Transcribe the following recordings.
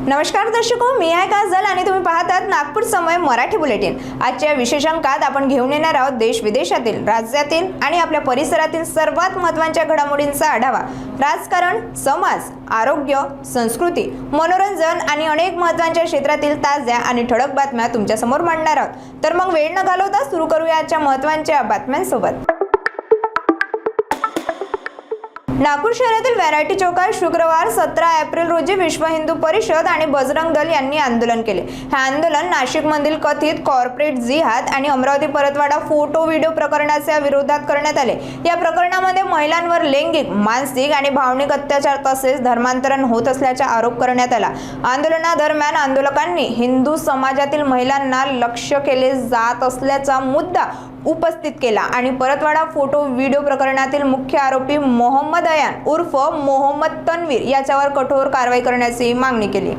नमस्कार दर्शको, मी आहे काजल आणि तुम्ही पाहतात नागपूर समय मराठी बुलेटिन। आजच्या विशेष अंकात आपण घेऊन येणार आहोत देश विदेशातील, राज्यातील आणि आपल्या परिसरातील सर्वात महत्त्वाच्या घडामोडींचा आढावा। राजकारण, समाज, आरोग्य, संस्कृती, मनोरंजन आणि अनेक महत्त्वाच्या क्षेत्रातील ताज्या आणि ठळक बातम्या तुमच्या समोर मांडणार आहोत। तर मग वेळ न घालवता सुरू करूया आजच्या महत्त्वाच्या बातम्यांसोबत। नागपूर शहरातील व्हरायटी चौकात शुक्रवार 17 एप्रिल रोजी विश्व हिंदू परिषद आणि बजरंग दल यांनी आंदोलन केले। हे आंदोलन नाशिकमधील कथित कॉर्पोरेट जिहाद आणि अमरावती परतवाडा फोटो व्हिडिओ प्रकरणाच्या विरोधात करण्यात आले। या प्रकरणामध्ये महिलांवर लैंगिक, मानसिक आणि भावनिक अत्याचार तसेच धर्मांतरण होत असल्याचा आरोप करण्यात आला। आंदोलनादरम्यान आंदोलकांनी हिंदू समाजातील महिलांना लक्ष्य केले जात असल्याचा मुद्दा उपस्थित केला आणि परतवाडा फोटो व्हिडिओ प्रकरणातील मुख्य आरोपी मोहम्मद अयान उर्फ मोहम्मद तन्वीर याच्यावर कठोर कारवाई करण्याची मागणी केली।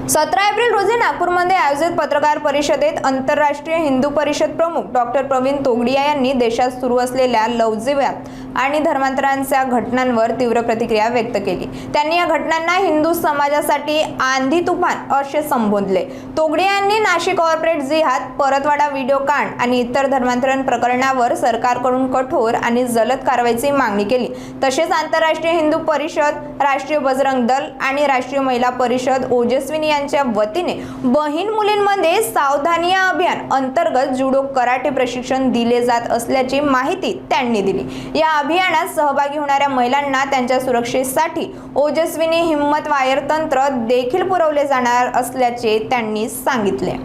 17 एप्रिल रोजी नागपूरमध्ये आयोजित पत्रकार परिषदेत आंतरराष्ट्रीय हिंदू परिषद प्रमुख डॉक्टर प्रवीण तोगडिया यांनी देशात सुरू असलेल्या लवजिवाद आणि धर्मांतरांच्या घटनांवर तीव्र प्रतिक्रिया व्यक्त केली। त्यांनी या घटनांना हिंदू समाजासाठी आंधी तुफान असे संबोधले। तोगडिया यांनी नाशिक कॉर्पोरेट जिहाद, परतवाडा व्हिडिओ कांड आणि इतर धर्मांतरण प्रकरणावर सरकारकडून कठोर आणि जलद कारवाईची मागणी केली। तसेच आंतरराष्ट्रीय हिंदू परिषद, राष्ट्रीय बजरंग दल आणि राष्ट्रीय महिला परिषद ओजस्विनी यांच्या वतीने बहीण मुलींमध्ये सावधानी अभियान अंतर्गत जुडो, कराटे प्रशिक्षण दिले जात असल्याची माहिती त्यांनी दिली। या अभियानात सहभागी होणाऱ्या महिलांना त्यांच्या सुरक्षेसाठी ओजस्विनी हिम्मत वायर तंत्र देखील पुरवले जाणार असल्याचे त्यांनी सांगितले।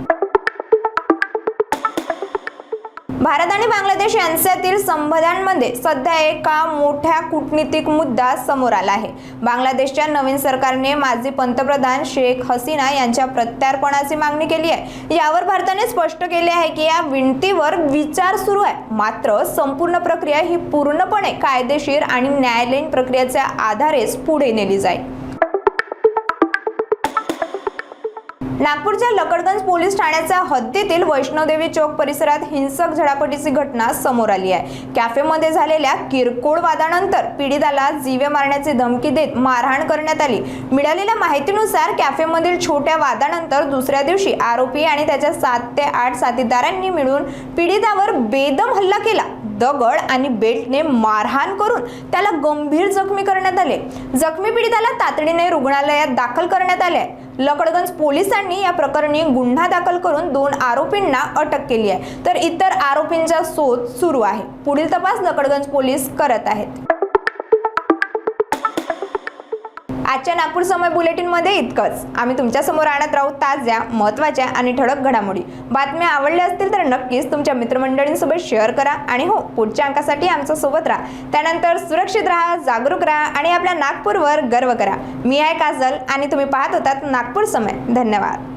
भारत आणि बांगलादेश यांच्यातील संबंधांमध्ये सध्या एक मोठा कूटनीतिक मुद्दा समोर आला आहे। बांगलादेशच्या नवीन सरकारने माजी पंतप्रधान शेख हसीना यांच्या प्रत्यार्पणाची मागणी केली आहे। यावर भारताने स्पष्ट केले आहे की या विनंतीवर विचार सुरू आहे, मात्र संपूर्ण प्रक्रिया ही पूर्णपणे कायदेशीर आणि न्यायालयीन प्रक्रियेच्या आधारेच पुढे नेली जाईल। नागपूरच्या लकडगंज पोलीस ठाण्याच्या हद्दीतील वैष्णोदेवी चौक परिसरात हिंसक झटापटीची घटना समोर आली आहे। कॅफेमध्ये झालेल्या किरकोळ वादानंतर पीडिताला जीवे मारण्याची धमकी देत मारहाण करण्यात आली। मिळालेल्या माहितीनुसार कॅफेमधील छोट्या वादानंतर दुसऱ्या दिवशी आरोपी आणि त्याच्या 7 ते 8 साथीदारांनी मिळून पीडितावर बेदम हल्ला केला। दगड आणि बेल्टने मारहाण करून त्याला गंभीर जखमी करण्यात आले। जखमी पीडिताला तातडीने रुग्णालयात दाखल करण्यात आले। लकडगंज पोलिसांनी या प्रकरणी गुन्हा दाखल करून 2 आरोपींना अटक केली आहे, तर इतर आरोपींचा शोध सुरू आहे। पुढील तपास लकडगंज पोलीस करत आहेत। आजच्या नागपूर समय बुलेटिन मध्ये इतकंच। आम्ही तुमच्या समोर आणत राहू ताज्या, महत्त्वाच्या आणि ठळक घडामोडी। बातम्या आवडल्या असतील तर नक्कीच तुमच्या मित्रमंडळींसोबत शेअर करा आणि हो, पुढच्या अंकासाठी आमच्या सोबत राहा। त्यानंतर सुरक्षित राहा, जागरूक राहा आणि आपल्या नागपूरवर गर्व करा। मी आहे काजल आणि तुम्ही पाहत होतात नागपूर समय। धन्यवाद।